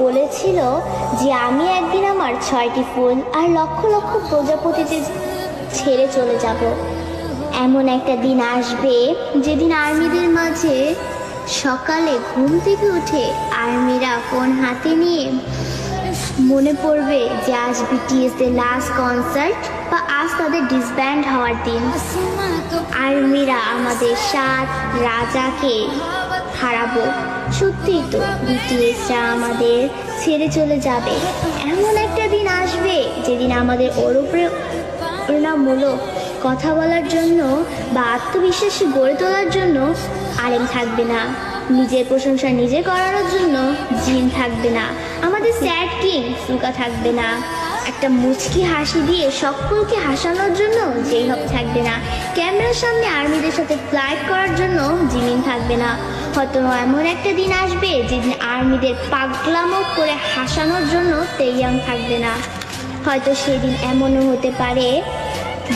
বলেছিল যে আমি একদিন আমার 6টি ফুল আর লক্ষ লক্ষ প্রজাপতিতে ছেড়ে চলে যাব। এমন একটা দিন আসবে যেদিন আর্মিদের মাঝে সকালে ঘুম থেকে উঠে আর্মিরা ফোন হাতে নিয়ে মনে পড়বে যে আজ বিটিএস এর লাস্ট কনসার্ট বা আজ তাদের ডিসব্যান্ড হওয়ার দিন। আর্মিরা আমাদের 7 রাজাকে হারাবো। সত্যি তো, বিটিএসরা আমাদের ছেড়ে চলে যাবে। এমন একটা দিন আসবে যেদিন আমাদের অনুপ্রেরণামূলক কথা বলার জন্য বা আত্মবিশ্বাসী গড়ে তোলার জন্য আলেম থাকবে না, নিজের প্রশংসা নিজে করানোর জন্য জিন থাকবে না, আমাদের স্যাড কিং সুকা থাকবে না, একটা মুচকি হাসি দিয়ে সকলকে হাসানোর জন্য যেই হোক থাকবে না, ক্যামেরার সামনে আর্মিদের সাথে ফ্লাইট করার জন্য জিমিন থাকবে না। হয়তো এমন একটা দিন আসবে যেদিন আর্মিদের পাগলামো করে হাসানোর জন্য তেইয়াং থাকবে না। হয়তো সেদিন এমনও হতে পারে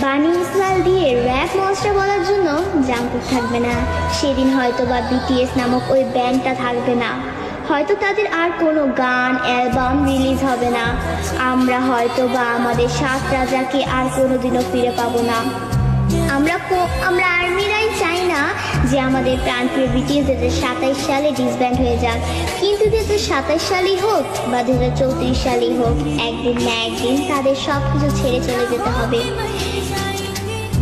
বানি ইসলাল দিয়ে র্যাপ মনস্টার বলার জন্য জাঙ্কুক থাকবে না। সেদিন হয়তো বা বিটিএস নামক ওই ব্যান্ডটা থাকবে না। হয়তো তাদের আর কোনো গান অ্যালবাম রিলিজ হবে না। আমরা হয়তো বা আমাদের 7 রাজাকে আর কোনোদিনও ফিরে পাবো না। আমরা আর্মিরাই চাই না যে আমাদের প্রাণপ্রিয় বিটিএস 2027 সালে ডিসব্যান্ড হয়ে যাক, কিন্তু 2027 সালেই হোক বা 2034 সালেই হোক, একদিন না একদিন তাদের সব কিছু ছেড়ে চলে যেতে হবে।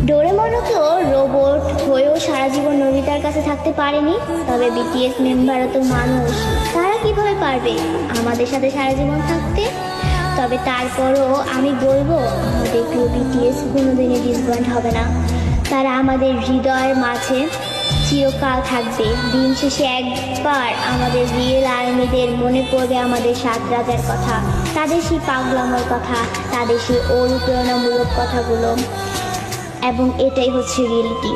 ডোরেমনও তো রোবট হয়েও সারা জীবন নোবিতার কাছে থাকতে পারেনি, তবে বিটিএস মেম্বারও তো মানুষ, তারা কিভাবে পারবে আমাদের সাথে সারা জীবন থাকতে? তবে তারপরও আমি বলবো আমাদের প্রিয় বিটিএস কোনোদিনই ডিসব্যান্ড হবে না। তারা আমাদের হৃদয়ের মাঝে চিরকাল থাকবে। দিন শেষে একবার আমাদের রিয়েল আর্মিদের মনে পড়বে আমাদের 7 রাজার কথা, তাদের সেই পাগলামোর কথা, তাদের সেই অনুপ্রেরণামূলক কথাগুলো, এবং এটাই হচ্ছে রিয়েলিটি।